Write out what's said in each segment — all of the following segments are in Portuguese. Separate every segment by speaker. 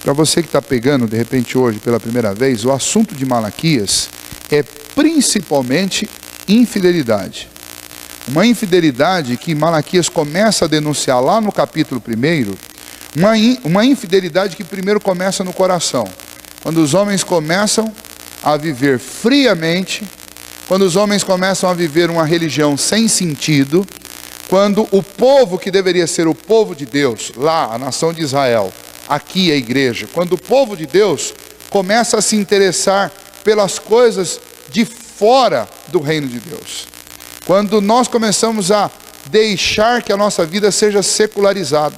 Speaker 1: Para você que está pegando, de repente hoje, pela primeira vez, o assunto de Malaquias é principalmente infidelidade. Uma infidelidade que Malaquias começa a denunciar lá no capítulo 1, uma infidelidade que primeiro começa no coração. Quando os homens começam a viver friamente, quando os homens começam a viver uma religião sem sentido, quando o povo que deveria ser o povo de Deus, lá a nação de Israel, aqui a igreja, quando o povo de Deus começa a se interessar pelas coisas de fora do reino de Deus, quando nós começamos a deixar que a nossa vida seja secularizada,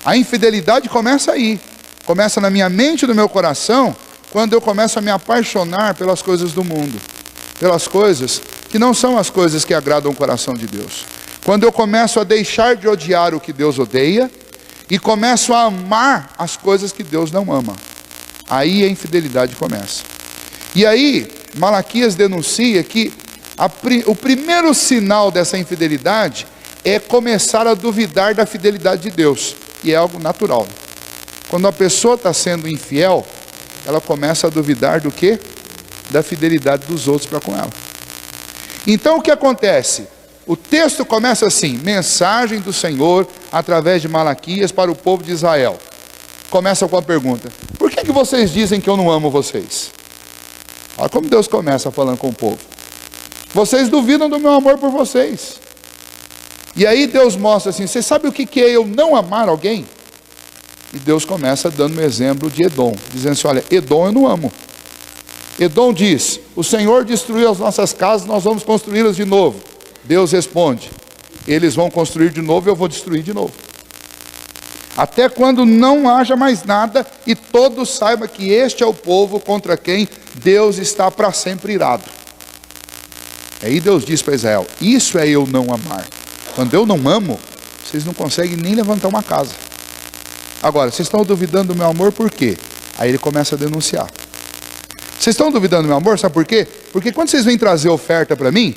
Speaker 1: a infidelidade começa aí, começa na minha mente e no meu coração, quando eu começo a me apaixonar pelas coisas do mundo, pelas coisas que não são as coisas que agradam o coração de Deus. Quando eu começo a deixar de odiar o que Deus odeia e começo a amar as coisas que Deus não ama, aí a infidelidade começa. E aí Malaquias denuncia que o primeiro sinal dessa infidelidade é começar a duvidar da fidelidade de Deus, e é algo natural. Quando a pessoa está sendo infiel, ela começa a duvidar do quê? Da fidelidade dos outros para com ela. Então o que acontece? O texto começa assim: mensagem do Senhor através de Malaquias para o povo de Israel. Começa com a pergunta: por que vocês dizem que eu não amo vocês? Olha como Deus começa falando com o povo. Vocês duvidam do meu amor por vocês. E aí Deus mostra assim: você sabe o que é eu não amar alguém? E Deus começa dando um exemplo de Edom, dizendo assim: olha, Edom eu não amo. Edom diz: o Senhor destruiu as nossas casas, nós vamos construí-las de novo. Deus responde: eles vão construir de novo e eu vou destruir de novo, até quando não haja mais nada e todos saibam que este é o povo contra quem Deus está para sempre irado. Aí Deus diz para Israel: isso é eu não amar. Quando eu não amo, vocês não conseguem nem levantar uma casa. Agora, vocês estão duvidando do meu amor por quê? Aí ele começa a denunciar. Vocês estão duvidando do meu amor, sabe por quê? Porque quando vocês vêm trazer oferta para mim,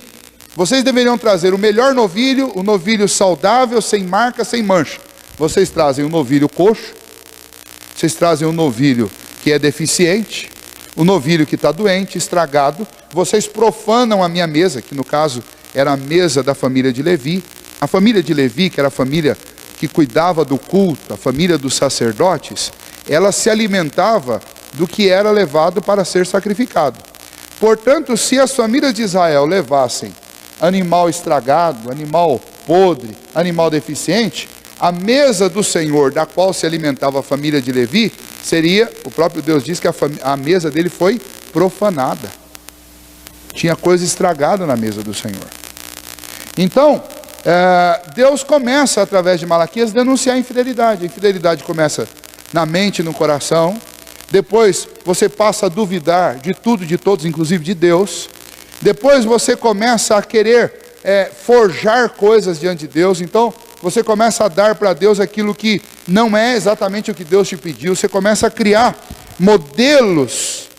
Speaker 1: vocês deveriam trazer o melhor novilho, o novilho saudável, sem marca, sem mancha. Vocês trazem um novilho coxo, vocês trazem um novilho que é deficiente, um novilho que está doente, estragado. Vocês profanam a minha mesa, que no caso era a mesa da família de Levi. A família de Levi, que era a família que cuidava do culto, a família dos sacerdotes, ela se alimentava do que era levado para ser sacrificado. Portanto, se as famílias de Israel levassem animal estragado, animal podre, animal deficiente, a mesa do Senhor, da qual se alimentava a família de Levi, seria, o próprio Deus diz que a mesa dele foi profanada. Tinha coisa estragada na mesa do Senhor. Então, Deus começa, através de Malaquias, a denunciar a infidelidade. A infidelidade começa na mente e no coração. Depois você passa a duvidar de tudo e de todos, inclusive de Deus. Depois você começa a querer forjar coisas diante de Deus. Então você começa a dar para Deus aquilo que não é exatamente o que Deus te pediu. Você começa a criar modelos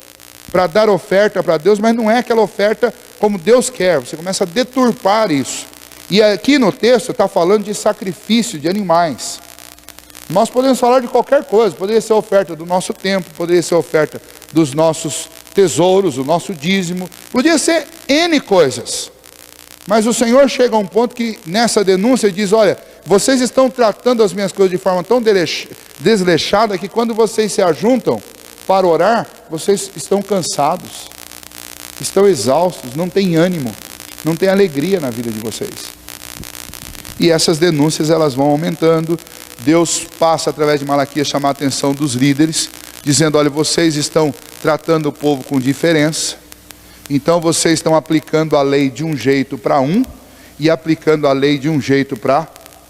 Speaker 1: para dar oferta para Deus, mas não é aquela oferta como Deus quer. Você começa a deturpar isso. E aqui no texto está falando de sacrifício de animais. Nós podemos falar de qualquer coisa, poderia ser oferta do nosso tempo, poderia ser oferta dos nossos tesouros, o nosso dízimo, podia ser N coisas. Mas o Senhor chega a um ponto que nessa denúncia diz: olha, vocês estão tratando as minhas coisas de forma tão desleixada que quando vocês se ajuntam para orar, vocês estão cansados, estão exaustos, não têm ânimo, não tem alegria na vida de vocês. E essas denúncias elas vão aumentando. Deus passa através de Malaquias chamar a atenção dos líderes, dizendo: olha, vocês estão tratando o povo com diferença, então vocês estão aplicando a lei de um jeito para um e aplicando a lei de um jeito para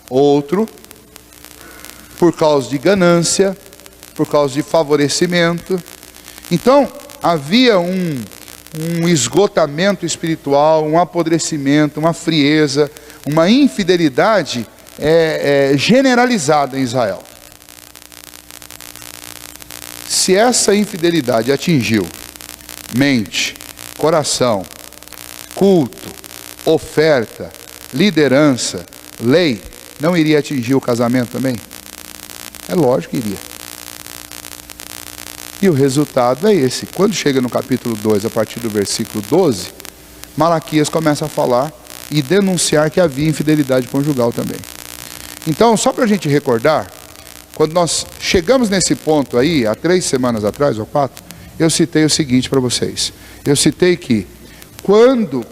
Speaker 1: outro, por causa de ganância, por causa de favorecimento. Então havia um esgotamento espiritual, um apodrecimento, uma frieza, uma infidelidade generalizada em Israel. Se essa infidelidade atingiu mente, coração, culto, oferta, liderança, lei, não iria atingir o casamento também? É lógico que iria. E o resultado é esse. Quando chega no capítulo 2, a partir do versículo 12, Malaquias começa a falar e denunciar que havia infidelidade conjugal também. Então, só para a gente recordar, quando nós chegamos nesse ponto aí, há 3 semanas atrás, ou 4, eu citei o seguinte para vocês. Eu citei que quando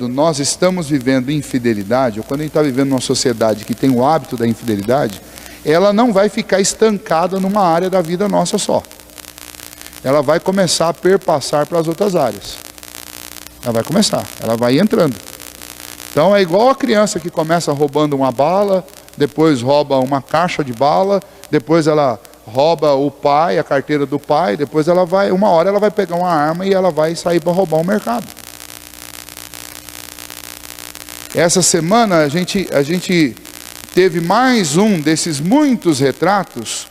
Speaker 1: nós estamos vivendo infidelidade, ou quando a gente está vivendo numa sociedade que tem o hábito da infidelidade, ela não vai ficar estancada numa área da vida nossa só. Ela vai começar a perpassar para as outras áreas. Ela vai entrando. Então é igual a criança que começa roubando uma bala, depois rouba uma caixa de bala, depois ela rouba o pai, a carteira do pai, depois uma hora ela vai pegar uma arma e ela vai sair para roubar um mercado. Essa semana a gente teve mais um desses muitos retratos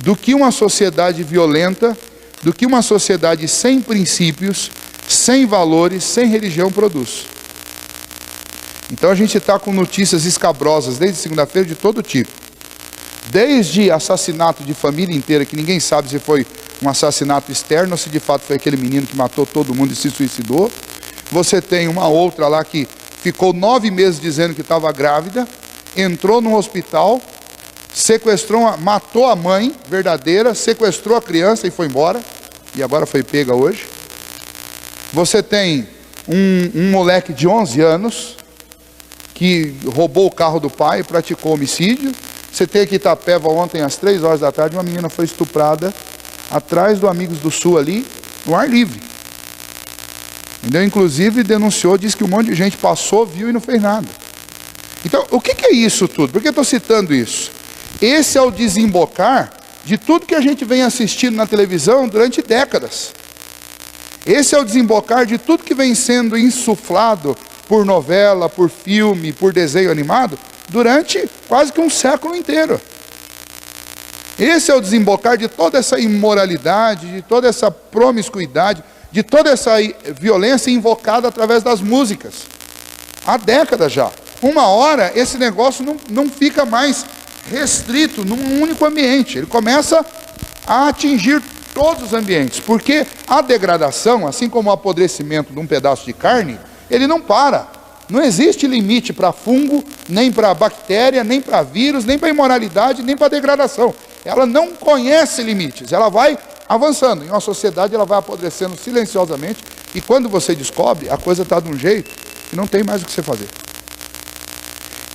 Speaker 1: do que uma sociedade violenta, do que uma sociedade sem princípios, sem valores, sem religião produz. Então a gente está com notícias escabrosas desde segunda-feira de todo tipo. Desde assassinato de família inteira, que ninguém sabe se foi um assassinato externo ou se de fato foi aquele menino que matou todo mundo e se suicidou. Você tem uma outra lá que ficou 9 meses dizendo que estava grávida, entrou no hospital, matou a mãe verdadeira, sequestrou a criança e foi embora, e agora foi pega hoje. Você tem um moleque de 11 anos, que roubou o carro do pai e praticou homicídio. Você tem aqui Itapeva ontem às 3 horas da tarde, uma menina foi estuprada atrás do Amigos do Sul ali, no ar livre. Entendeu? Inclusive denunciou, disse que um monte de gente passou, viu e não fez nada. Então, o que é isso tudo? Por que eu estou citando isso? Esse é o desembocar de tudo que a gente vem assistindo na televisão durante décadas. Esse é o desembocar de tudo que vem sendo insuflado por novela, por filme, por desenho animado, durante quase que um século inteiro. Esse é o desembocar de toda essa imoralidade, de toda essa promiscuidade, de toda essa violência invocada através das músicas. Há décadas já. Uma hora, esse negócio não fica mais restrito num único ambiente. Ele começa a atingir todos os ambientes. Porque a degradação, assim como o apodrecimento de um pedaço de carne, ele não para. Não existe limite para fungo, nem para bactéria, nem para vírus, nem para imoralidade, nem para degradação. Ela não conhece limites, ela vai avançando. Em uma sociedade ela vai apodrecendo silenciosamente, e quando você descobre, a coisa está de um jeito que não tem mais o que você fazer.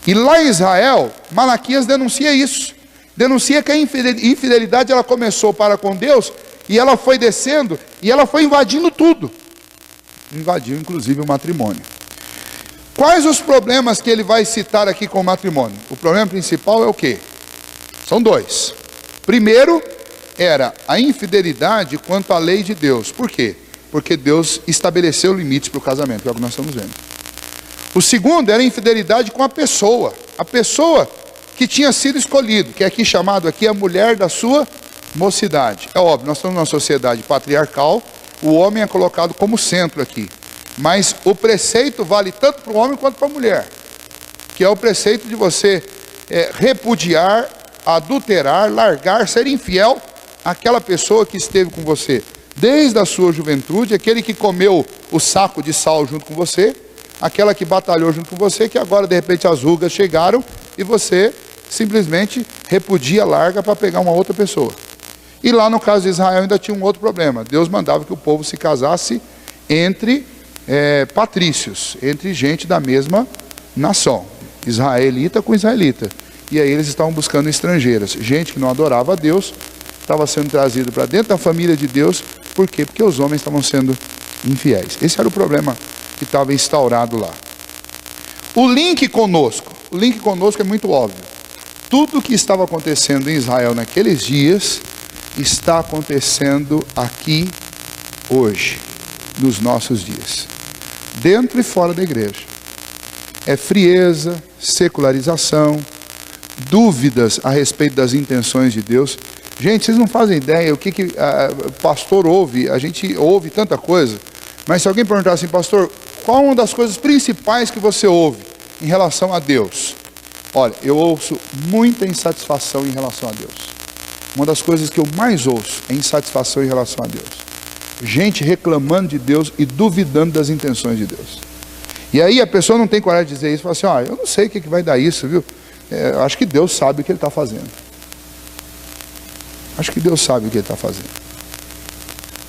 Speaker 1: E lá em Israel, Malaquias denuncia isso. Denuncia que a infidelidade ela começou para com Deus, e ela foi descendo, e ela foi invadindo tudo. Invadiu inclusive o matrimônio. Quais os problemas que ele vai citar aqui com o matrimônio? O problema principal é o quê? São 2. Primeiro, era a infidelidade quanto à lei de Deus. Por quê? Porque Deus estabeleceu limites para o casamento, que é o que nós estamos vendo. O segundo era a infidelidade com a pessoa que tinha sido escolhido, que é aqui chamado aqui a mulher da sua mocidade. É óbvio, nós estamos numa sociedade patriarcal, o homem é colocado como centro aqui. Mas o preceito vale tanto para o homem quanto para a mulher, que é o preceito de você repudiar, adulterar, largar, ser infiel àquela pessoa que esteve com você desde a sua juventude, aquele que comeu o saco de sal junto com você, aquela que batalhou junto com você, que agora de repente as rugas chegaram e você simplesmente repudia, larga para pegar uma outra pessoa. E lá no caso de Israel ainda tinha um outro problema. Deus mandava que o povo se casasse entre patrícios, entre gente da mesma nação, israelita com israelita. E aí eles estavam buscando estrangeiras, gente que não adorava a Deus, estava sendo trazido para dentro da família de Deus. Por quê? Porque os homens estavam sendo infiéis. Esse era o problema que estava instaurado lá. O link conosco é muito óbvio. Tudo o que estava acontecendo em Israel naqueles dias está acontecendo aqui hoje, nos nossos dias, dentro e fora da igreja. É frieza, secularização, dúvidas a respeito das intenções de Deus. Gente, vocês não fazem ideia o que o pastor ouve. A gente ouve tanta coisa, mas se alguém perguntar assim, pastor, qual é uma das coisas principais que você ouve em relação a Deus? Olha, eu ouço muita insatisfação em relação a Deus. uma das coisas que eu mais ouço é insatisfação em relação a Deus. Gente reclamando de Deus e duvidando das intenções de Deus. E aí a pessoa não tem coragem de dizer isso, fala assim, eu não sei o que vai dar isso, viu? Eu acho que Deus sabe o que Ele está fazendo. Acho que Deus sabe o que Ele está fazendo.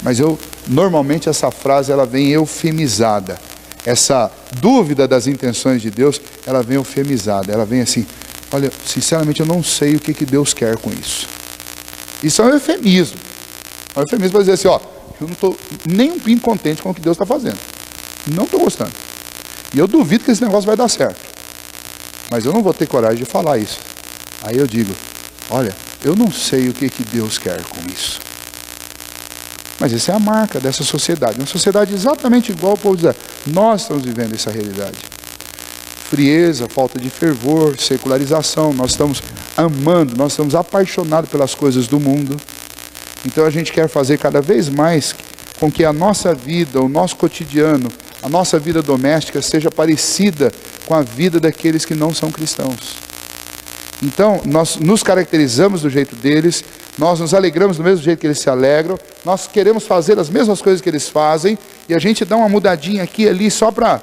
Speaker 1: Mas normalmente essa frase ela vem eufemizada. Essa dúvida das intenções de Deus, ela vem eufemizada. Ela vem assim, olha, sinceramente eu não sei o que Deus quer com isso. Isso é um eufemismo. É um eufemismo para dizer assim, eu não estou nem um pingo contente com o que Deus está fazendo. Não estou gostando. E eu duvido que esse negócio vai dar certo. Mas eu não vou ter coragem de falar isso. Aí eu digo, olha, eu não sei o que Deus quer com isso. Mas essa é a marca dessa sociedade. Uma sociedade exatamente igual ao povo de Israel. Nós estamos vivendo essa realidade. Frieza, falta de fervor, secularização. Nós estamos amando, nós estamos apaixonados pelas coisas do mundo. Então a gente quer fazer cada vez mais com que a nossa vida, o nosso cotidiano, a nossa vida doméstica seja parecida com a vida daqueles que não são cristãos. Então, nós nos caracterizamos do jeito deles, nós nos alegramos do mesmo jeito que eles se alegram, nós queremos fazer as mesmas coisas que eles fazem, e a gente dá uma mudadinha aqui e ali só para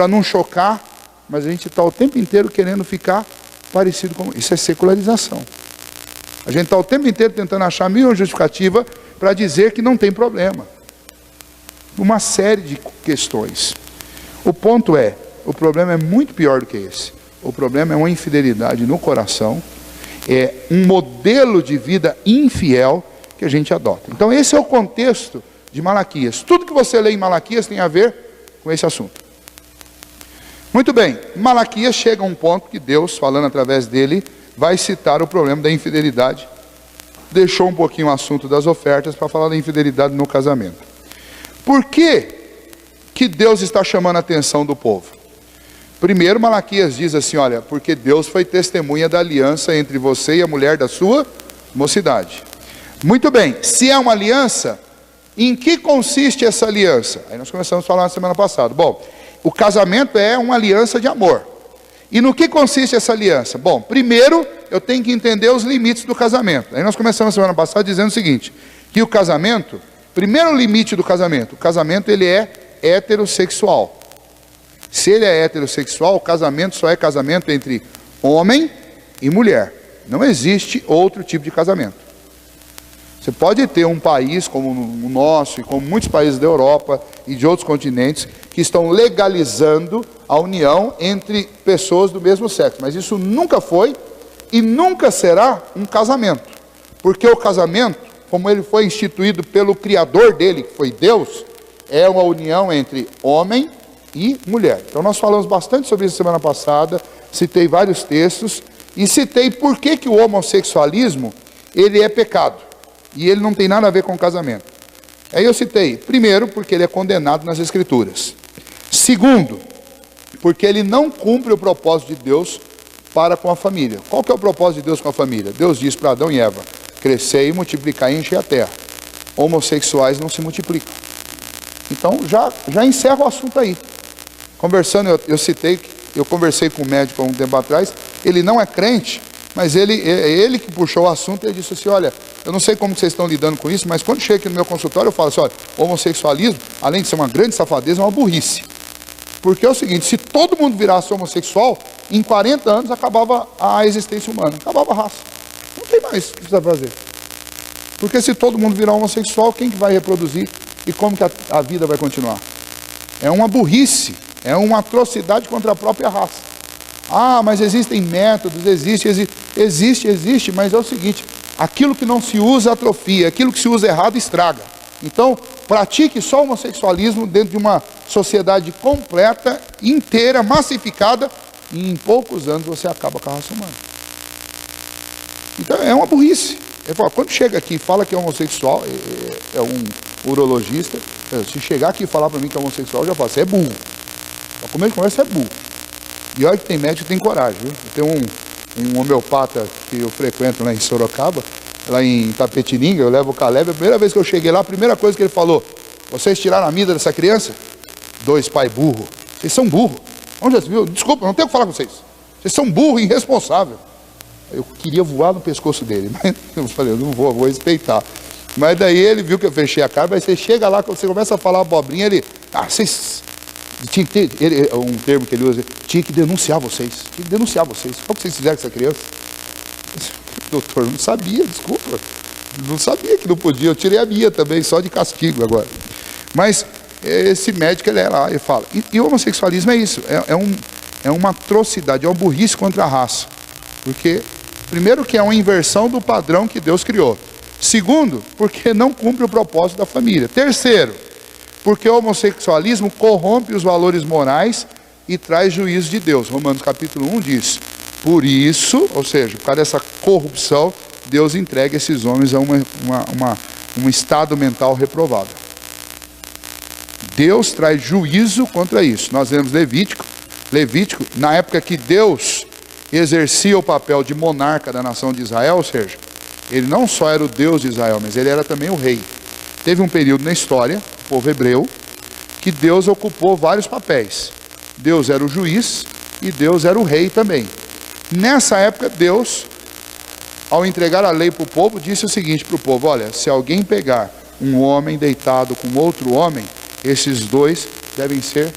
Speaker 1: não chocar, mas a gente está o tempo inteiro querendo ficar parecido com... Isso é secularização. A gente está o tempo inteiro tentando achar mil justificativa para dizer que não tem problema. Uma série de questões. O ponto é, o problema é muito pior do que esse. O problema é uma infidelidade no coração, é um modelo de vida infiel que a gente adota. Então esse é o contexto de Malaquias. Tudo que você lê em Malaquias tem a ver com esse assunto. Muito bem, Malaquias chega a um ponto que Deus, falando através dele, vai citar o problema da infidelidade. Deixou um pouquinho o assunto das ofertas para falar da infidelidade no casamento. Por que Deus está chamando a atenção do povo? Primeiro, Malaquias diz assim, olha, porque Deus foi testemunha da aliança entre você e a mulher da sua mocidade. Muito bem, se é uma aliança, em que consiste essa aliança? Aí nós começamos a falar na semana passada. Bom, o casamento é uma aliança de amor. E no que consiste essa aliança? Bom, primeiro eu tenho que entender os limites do casamento. Aí nós começamos a semana passada dizendo o seguinte, que o casamento, primeiro limite do casamento, o casamento ele é heterossexual. Se ele é heterossexual, o casamento só é casamento entre homem e mulher. Não existe outro tipo de casamento. Você pode ter um país como o nosso e como muitos países da Europa e de outros continentes que estão legalizando a união entre pessoas do mesmo sexo. Mas isso nunca foi e nunca será um casamento. Porque o casamento, como ele foi instituído pelo Criador dele, que foi Deus, é uma união entre homem e mulher. Então nós falamos bastante sobre isso semana passada, citei vários textos e citei por que o homossexualismo ele é pecado e ele não tem nada a ver com casamento. Aí eu citei, primeiro, porque ele é condenado nas Escrituras. Segundo, porque ele não cumpre o propósito de Deus para com a família. Qual que é o propósito de Deus com a família? Deus diz para Adão e Eva, crescer e multiplicar e encher a terra. Homossexuais não se multiplicam. Então já encerra o assunto aí. Conversando, eu conversei com um médico há um tempo atrás, ele não é crente, mas ele que puxou o assunto, ele disse assim, olha, eu não sei como vocês estão lidando com isso, mas quando chega aqui no meu consultório, eu falo assim, olha, o homossexualismo, além de ser uma grande safadeza, é uma burrice. Porque é o seguinte, se todo mundo virasse homossexual, em 40 anos acabava a existência humana, acabava a raça. Não tem mais o que precisa fazer. Porque se todo mundo virar homossexual, quem que vai reproduzir? E como que a vida vai continuar? É uma burrice, é uma atrocidade contra a própria raça. Ah, mas existem métodos, existe, mas é o seguinte, aquilo que não se usa atrofia, aquilo que se usa errado estraga. Então, pratique só o homossexualismo dentro de uma sociedade completa, inteira, massificada, e em poucos anos você acaba com a raça humana. Então, é uma burrice. Ele fala, quando chega aqui e fala que é homossexual, é um urologista, se chegar aqui e falar para mim que é homossexual, eu já falo, você é burro. Para começo de conversa, é burro. E olha que tem médico que tem coragem, viu? Eu tenho um homeopata que eu frequento lá em Sorocaba, lá em Tapetininga, eu levo o Caleb, a primeira vez que eu cheguei lá, a primeira coisa que ele falou, vocês tiraram a vida dessa criança? 2 pai burro. Vocês são burro. Onde já se viu? Desculpa, não tenho o que falar com vocês. Vocês são burro e irresponsável. Eu queria voar no pescoço dele, mas eu falei, eu não vou respeitar. Mas daí ele viu que eu fechei a cara, mas você chega lá, quando você começa a falar abobrinha, ele, vocês, tinha que ter, um termo que ele usa, tinha que denunciar vocês, qual que vocês fizeram com essa criança? Doutor, não sabia, desculpa, não sabia que não podia, eu tirei a minha também, só de castigo agora. Mas esse médico, ele é lá e fala, e o homossexualismo é isso, é uma atrocidade, é uma burrice contra a raça, porque, primeiro que é uma inversão do padrão que Deus criou. Segundo, porque não cumpre o propósito da família. Terceiro, porque o homossexualismo corrompe os valores morais e traz juízo de Deus. Romanos capítulo 1 diz, por isso, ou seja, por causa dessa corrupção, Deus entrega esses homens a um estado mental reprovável. Deus traz juízo contra isso. Nós vemos Levítico, na época que Deus exercia o papel de monarca da nação de Israel, ou seja, ele não só era o Deus de Israel, mas ele era também o rei. Teve um período na história, o povo hebreu, que Deus ocupou vários papéis. Deus era o juiz e Deus era o rei também. Nessa época, Deus, ao entregar a lei para o povo, disse o seguinte para o povo, olha, se alguém pegar um homem deitado com outro homem, esses dois devem ser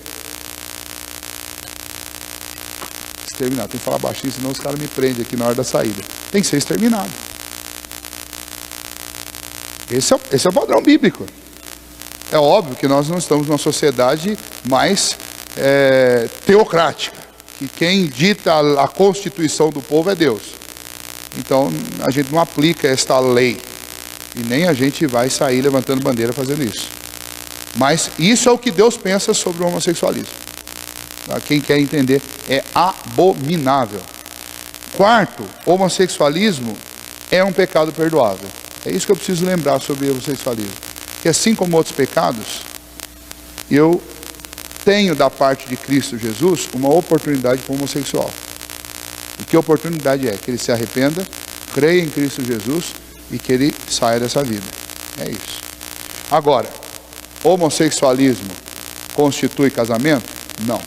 Speaker 1: exterminados. Tem que falar baixinho, senão os caras me prendem aqui na hora da saída. Tem que ser exterminado. Esse é o padrão bíblico. É óbvio que nós não estamos numa sociedade mais teocrática, que quem dita a constituição do povo é Deus. Então a gente não aplica esta lei, e nem a gente vai sair levantando bandeira fazendo isso. Mas isso é o que Deus pensa sobre o homossexualismo. Quem quer entender, é abominável. Quarto, homossexualismo é um pecado perdoável. É isso que eu preciso lembrar sobre o homossexualismo. Que assim como outros pecados, eu tenho da parte de Cristo Jesus uma oportunidade para o homossexual. E que oportunidade é? Que ele se arrependa, creia em Cristo Jesus e que ele saia dessa vida. É isso. Agora, homossexualismo constitui casamento? Não.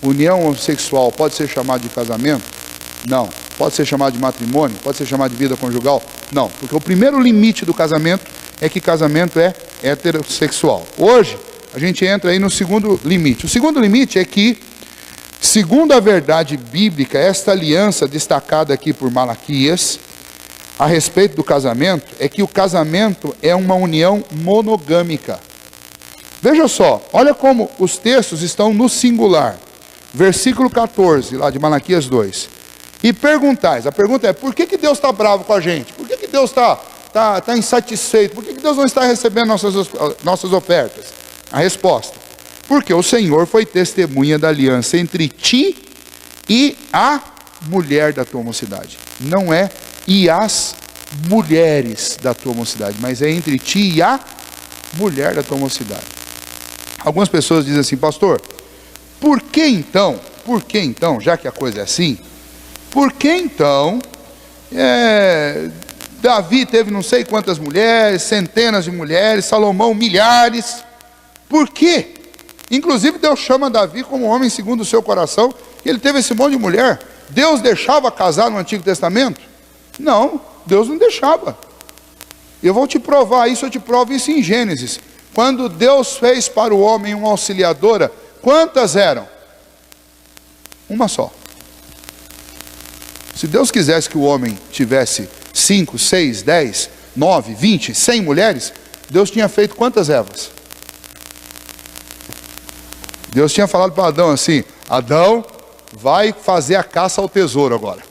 Speaker 1: União homossexual pode ser chamado de casamento? Não. Pode ser chamado de matrimônio? Pode ser chamado de vida conjugal? Não, porque o primeiro limite do casamento é que casamento é heterossexual. Hoje, a gente entra aí no segundo limite. O segundo limite é que, segundo a verdade bíblica, esta aliança destacada aqui por Malaquias, a respeito do casamento, é que o casamento é uma união monogâmica. Veja só, olha como os textos estão no singular. Versículo 14, lá de Malaquias 2. E perguntais, a pergunta é, por que Deus está bravo com a gente? Por que Deus está insatisfeito? Por que Deus não está recebendo nossas ofertas? A resposta, porque o Senhor foi testemunha da aliança entre ti e a mulher da tua mocidade. Não é e as mulheres da tua mocidade, mas é entre ti e a mulher da tua mocidade. Algumas pessoas dizem assim, pastor, por que então, já que a coisa é assim, por que então Davi teve não sei quantas mulheres, centenas de mulheres, Salomão milhares? Por quê? Inclusive Deus chama Davi como homem segundo o seu coração, e ele teve esse monte de mulher. Deus deixava casar no Antigo Testamento? Não, Deus não deixava. Eu vou te provar isso, eu te provo isso em Gênesis. Quando Deus fez para o homem uma auxiliadora, quantas eram? Uma só. Se Deus quisesse que o homem tivesse 5, 6, 10, 9, 20, 100 mulheres, Deus tinha feito quantas Evas? Deus tinha falado para Adão assim, Adão, vai fazer a caça ao tesouro agora.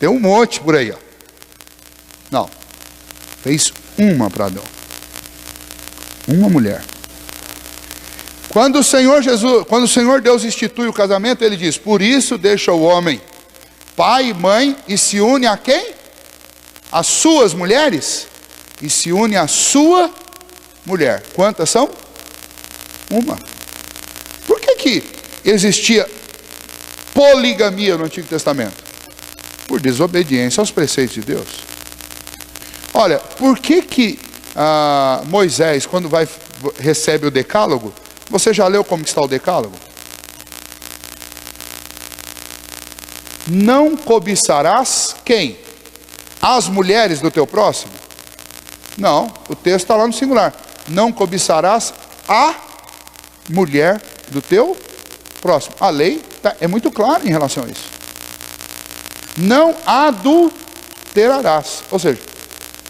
Speaker 1: Tem um monte por aí, ó. Não, fez uma para Adão. Uma mulher. Quando o Senhor Deus institui o casamento, ele diz, por isso deixa o homem pai e mãe e se une a quem? As suas mulheres? E se une a sua mulher. Quantas são? Uma. Por que existia poligamia no Antigo Testamento? Por desobediência aos preceitos de Deus. Olha, por que Moisés, quando recebe o decálogo, você já leu como está o decálogo? não cobiçarás quem? As mulheres do teu próximo? Não, o texto está lá no singular. Não cobiçarás a mulher do teu próximo. A lei é muito clara em relação a isso. Não adulterarás. Ou seja,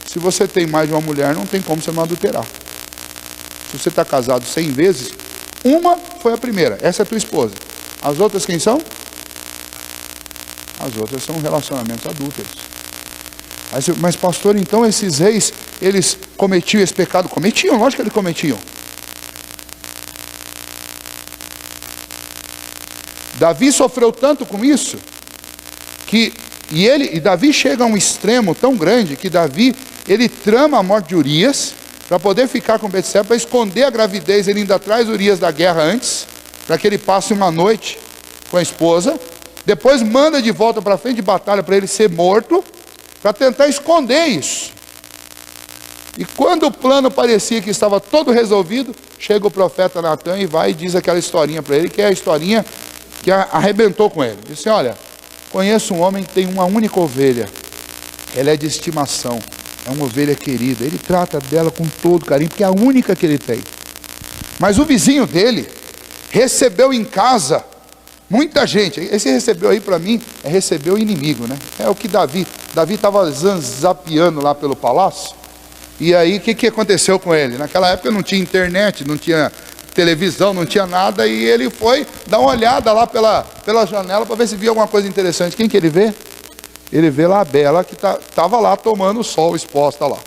Speaker 1: se você tem mais de uma mulher, não tem como você não adulterar. Se você está casado 100 vezes, uma foi a primeira, essa é a tua esposa. As outras quem são? As outras são relacionamentos adúlteros. Mas pastor, então esses reis, eles cometiam esse pecado? Cometiam, lógico que eles cometiam. Davi sofreu tanto com isso, e Davi chega a um extremo tão grande, que Davi, ele trama a morte de Urias, para poder ficar com Betseba, para esconder a gravidez. Ele ainda traz Urias da guerra antes, para que ele passe uma noite com a esposa, depois manda de volta para frente de batalha, para ele ser morto, para tentar esconder isso. E quando o plano parecia que estava todo resolvido, chega o profeta Natan e vai e diz aquela historinha para ele, que é a historinha que arrebentou com ele. Disse: olha, conheço um homem que tem uma única ovelha, ela é de estimação, é uma ovelha querida, ele trata dela com todo carinho, porque é a única que ele tem. Mas o vizinho dele recebeu em casa muita gente. Esse recebeu aí para mim é receber o inimigo, né? É o que Davi estava zanzapeando lá pelo palácio. E aí o que aconteceu com ele? Naquela época não tinha internet, não tinha televisão, não tinha nada, e ele foi dar uma olhada lá pela janela para ver se via alguma coisa interessante. Quem que ele vê? Ele vê lá a Bela, que estava lá tomando o sol, exposta lá.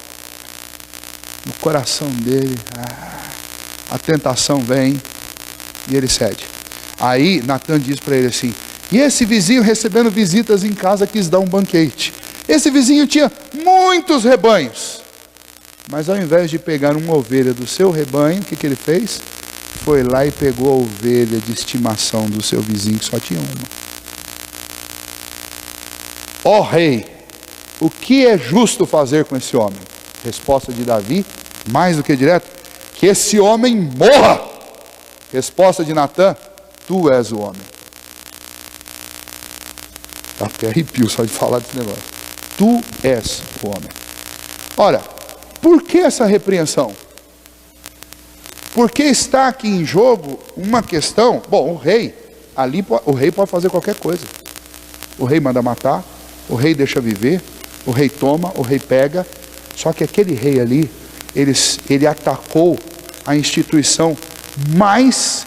Speaker 1: No coração dele, a tentação vem e ele cede. Aí Natan diz para ele assim: e esse vizinho, recebendo visitas em casa, quis dar um banquete. Esse vizinho tinha muitos rebanhos, mas ao invés de pegar uma ovelha do seu rebanho, o que ele fez? Foi lá e pegou a ovelha de estimação do seu vizinho, que só tinha uma. Ó rei, o que é justo fazer com esse homem? Resposta de Davi, mais do que direta: que esse homem morra. Resposta de Natan: tu és o homem. Até arrepio só de falar desse negócio. Tu és o homem. Ora, por que essa repreensão? Porque está aqui em jogo uma questão. Bom, o rei pode fazer qualquer coisa. O rei manda matar, o rei deixa viver, o rei toma, o rei pega. Só que aquele rei ali, ele atacou a instituição mais,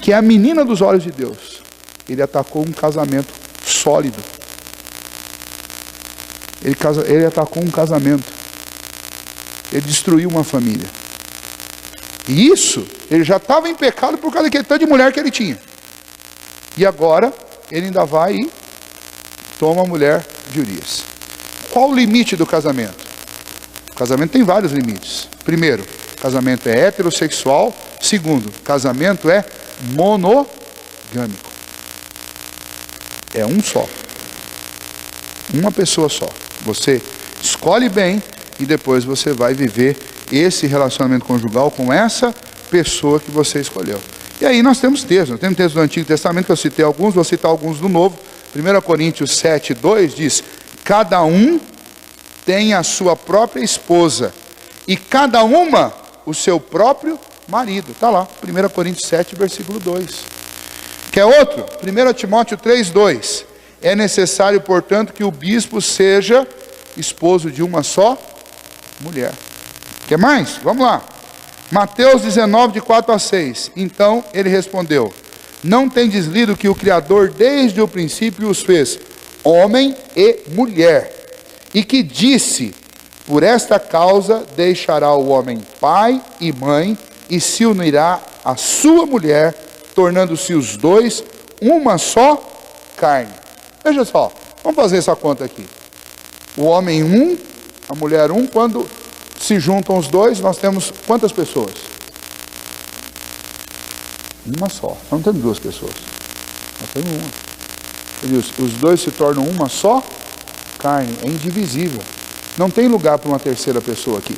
Speaker 1: que é a menina dos olhos de Deus. Ele atacou um casamento sólido. Ele atacou um casamento. Ele destruiu uma família. E isso, ele já estava em pecado por causa daquele tanto de mulher que ele tinha. E agora, ele ainda vai e toma a mulher de Urias. Qual o limite do casamento? O casamento tem vários limites. Primeiro, casamento é heterossexual. Segundo, casamento é monogâmico. É um só. Uma pessoa só. Você escolhe bem e depois você vai viver esse relacionamento conjugal com essa pessoa que você escolheu. E aí nós temos textos. Nós temos textos do Antigo Testamento, que eu citei alguns, vou citar alguns do Novo. 1 Coríntios 7:2 diz: cada um tem a sua própria esposa, e cada uma o seu próprio marido. Está lá, 1 Coríntios 7, versículo 2. Quer outro? 1 Timóteo 3:2. É necessário, portanto, que o bispo seja esposo de uma só mulher. Quer mais? Vamos lá. Mateus 19, de 4 a 6. Então ele respondeu: não tendes lido que o Criador desde o princípio os fez homem e mulher, e que disse: por esta causa deixará o homem pai e mãe, e se unirá à sua mulher, tornando-se os dois uma só carne. Veja só, vamos fazer essa conta aqui. O homem um, a mulher um, quando se juntam os dois, nós temos quantas pessoas? Uma só. Não temos duas pessoas. Nós temos uma. Ele diz, os dois se tornam uma só carne. É indivisível. Não tem lugar para uma terceira pessoa aqui.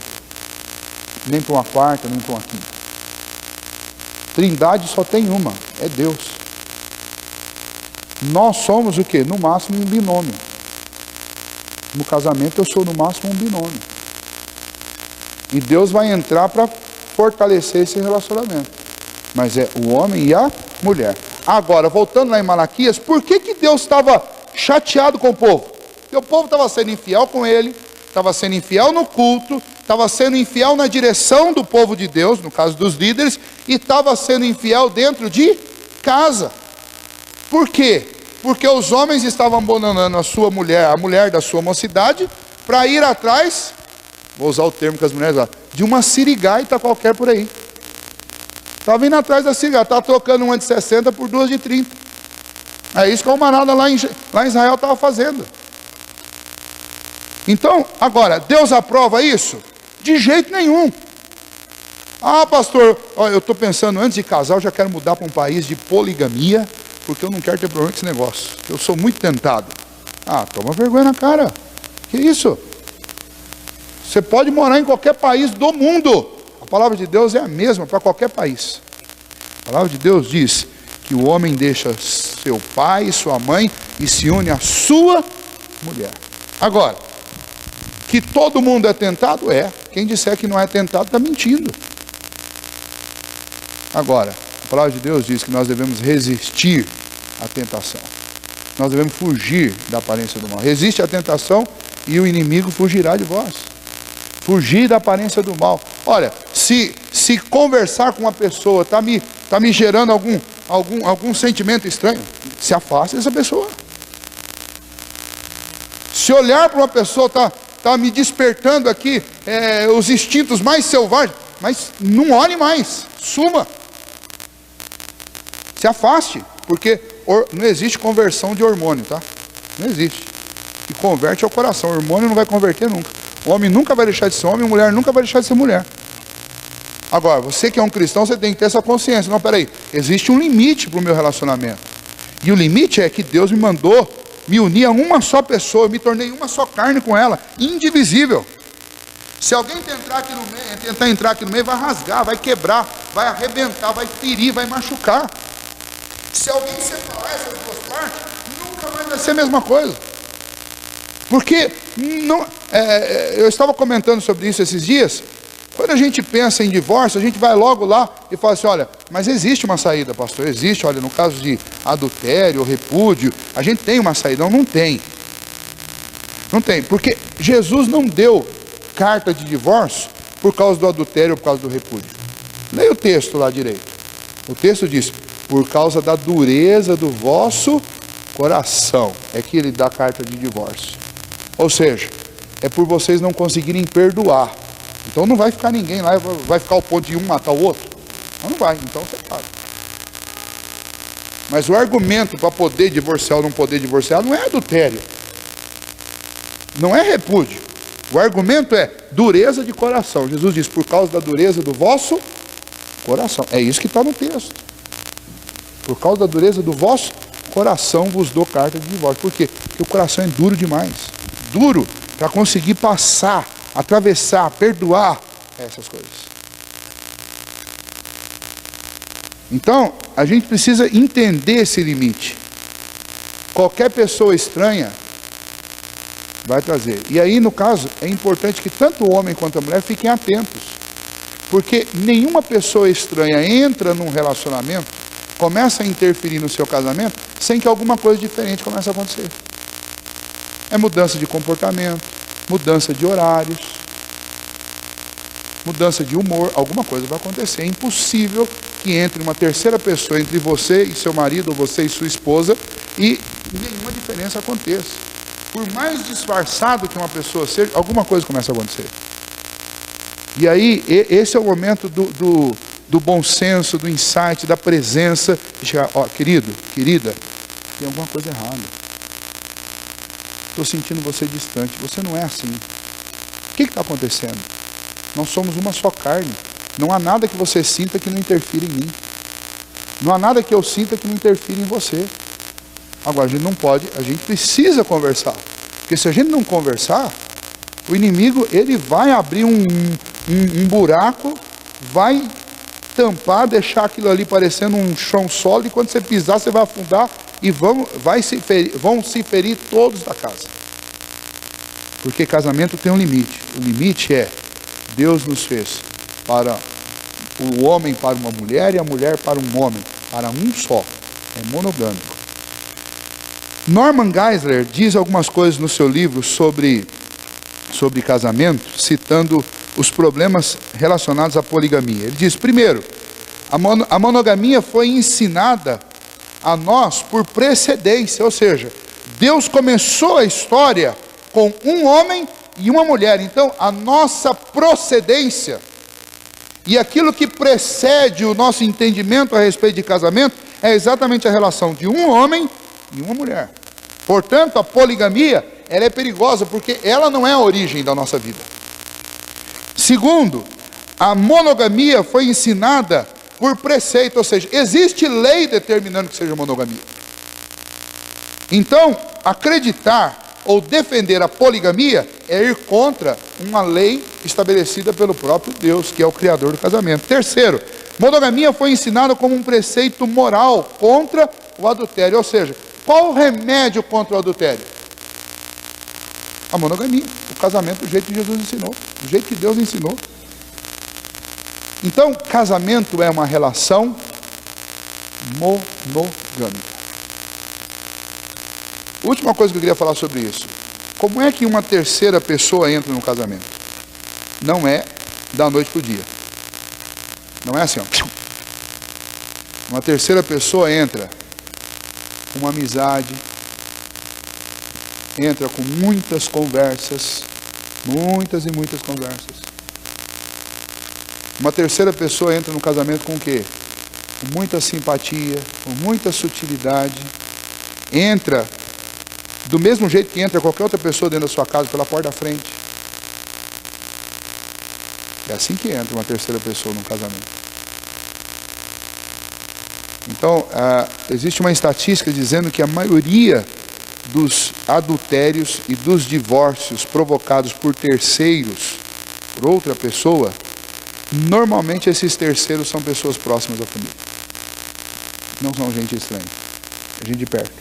Speaker 1: Nem para uma quarta, nem para uma quinta. Trindade só tem uma. É Deus. Nós somos o quê? No máximo um binômio. No casamento eu sou no máximo um binômio. E Deus vai entrar para fortalecer esse relacionamento. Mas é o homem e a mulher. Agora, voltando lá em Malaquias, por que Deus estava chateado com o povo? Porque o povo estava sendo infiel com ele, estava sendo infiel no culto, estava sendo infiel na direção do povo de Deus, no caso dos líderes, e estava sendo infiel dentro de casa. Por quê? Porque os homens estavam abandonando a sua mulher, a mulher da sua mocidade, para ir atrás, vou usar o termo que as mulheres usam, de uma sirigaita qualquer por aí. Estava indo atrás da sirigaita, estava trocando uma de 60 por duas de 30. É isso que a manada lá em Israel estava fazendo. Então, agora, Deus aprova isso? De jeito nenhum. Ah, pastor, ó, eu estou pensando, antes de casar, eu já quero mudar para um país de poligamia, porque eu não quero ter problema com esse negócio. Eu sou muito tentado. Ah, toma vergonha na cara. Que isso? Você pode morar em qualquer país do mundo. A palavra de Deus é a mesma para qualquer país. A palavra de Deus diz que o homem deixa seu pai e sua mãe e se une à sua mulher. Agora, que todo mundo é tentado? É. Quem disser que não é tentado está mentindo. Agora, a palavra de Deus diz que nós devemos resistir à tentação. Nós devemos fugir da aparência do mal. Resiste à tentação e o inimigo fugirá de vós. Fugir da aparência do mal. Olha, se conversar com uma pessoa está me gerando algum sentimento estranho, se afaste dessa pessoa. Se olhar para uma pessoa está me despertando aqui os instintos mais selvagens, mas não olhe mais, suma. Se afaste, porque não existe conversão de hormônio, tá? Não existe. O que converte é o coração, o hormônio não vai converter nunca. O homem nunca vai deixar de ser homem, a mulher nunca vai deixar de ser mulher. Agora, você que é um cristão, você tem que ter essa consciência. Não, peraí, existe um limite para o meu relacionamento. E o limite é que Deus me mandou me unir a uma só pessoa, eu me tornei uma só carne com ela, indivisível. Se alguém tentar entrar aqui no meio, vai rasgar, vai quebrar, vai arrebentar, vai ferir, vai machucar. Se alguém separar essas duas partes, nunca mais vai ser a mesma coisa. Porque eu estava comentando sobre isso esses dias. Quando a gente pensa em divórcio, a gente vai logo lá e fala assim, olha, mas existe uma saída, pastor, existe, olha, no caso de adultério, repúdio, a gente tem uma saída. Não, não tem. Não tem, porque Jesus não deu carta de divórcio por causa do adultério ou por causa do repúdio. Leia o texto lá direito. O texto diz, por causa da dureza do vosso coração, é que ele dá carta de divórcio. Ou seja, é por vocês não conseguirem perdoar. Então não vai ficar ninguém lá, vai ficar ao ponto de um matar o outro? Não vai, então separa. Mas o argumento para poder divorciar ou não poder divorciar não é adultério. Não é repúdio. O argumento é dureza de coração. Jesus diz, por causa da dureza do vosso coração. É isso que está no texto. Por causa da dureza do vosso coração vos dou carta de divórcio. Por quê? Porque o coração é duro demais. Duro para conseguir passar, atravessar, perdoar essas coisas. Então, a gente precisa entender esse limite. Qualquer pessoa estranha vai trazer. E aí, no caso, é importante que tanto o homem quanto a mulher fiquem atentos. Porque nenhuma pessoa estranha entra num relacionamento, começa a interferir no seu casamento, sem que alguma coisa diferente comece a acontecer. É mudança de comportamento, mudança de horários, mudança de humor, alguma coisa vai acontecer. É impossível que entre uma terceira pessoa entre você e seu marido, ou você e sua esposa, e nenhuma diferença aconteça. Por mais disfarçado que uma pessoa seja, alguma coisa começa a acontecer. E aí, esse é o momento do bom senso, do insight, da presença, de chegar, ó, querido, querida, tem alguma coisa errada. Estou sentindo você distante, você não é assim. O que está acontecendo? Nós somos uma só carne. Não há nada que você sinta que não interfira em mim. Não há nada que eu sinta que não interfira em você. Agora, a gente não pode, a gente precisa conversar. Porque se a gente não conversar, o inimigo, ele vai abrir um buraco, vai tampar, deixar aquilo ali parecendo um chão sólido, e quando você pisar, você vai afundar e vão se ferir todos da casa. Porque casamento tem um limite. O limite é, Deus nos fez para o homem para uma mulher e a mulher para um homem, para um só. É monogâmico. Norman Geisler diz algumas coisas no seu livro sobre casamento, citando os problemas relacionados à poligamia. Ele diz, primeiro, a monogamia foi ensinada a nós por precedência, ou seja, Deus começou a história com um homem e uma mulher. Então, a nossa procedência e aquilo que precede o nosso entendimento a respeito de casamento é exatamente a relação de um homem e uma mulher. Portanto, a poligamia, ela é perigosa porque ela não é a origem da nossa vida. Segundo, a monogamia foi ensinada por preceito, ou seja, existe lei determinando que seja monogamia. Então, acreditar ou defender a poligamia é ir contra uma lei estabelecida pelo próprio Deus, que é o Criador do casamento. Terceiro, monogamia foi ensinada como um preceito moral contra o adultério, ou seja, qual o remédio contra o adultério? A monogamia, o casamento do jeito que Jesus ensinou, do jeito que Deus ensinou. Então, casamento é uma relação monogâmica. Última coisa que eu queria falar sobre isso. Como é que uma terceira pessoa entra no casamento? Não é da noite para o dia. Não é assim, ó. Uma terceira pessoa entra com uma amizade, entra com muitas conversas, muitas e muitas conversas. Uma terceira pessoa entra no casamento com o quê? Com muita simpatia, com muita sutilidade. Entra do mesmo jeito que entra qualquer outra pessoa dentro da sua casa, pela porta da frente. É assim que entra uma terceira pessoa num casamento. Então, existe uma estatística dizendo que a maioria dos adultérios e dos divórcios provocados por terceiros, por outra pessoa, normalmente esses terceiros são pessoas próximas da família. Não são gente estranha, é gente de perto.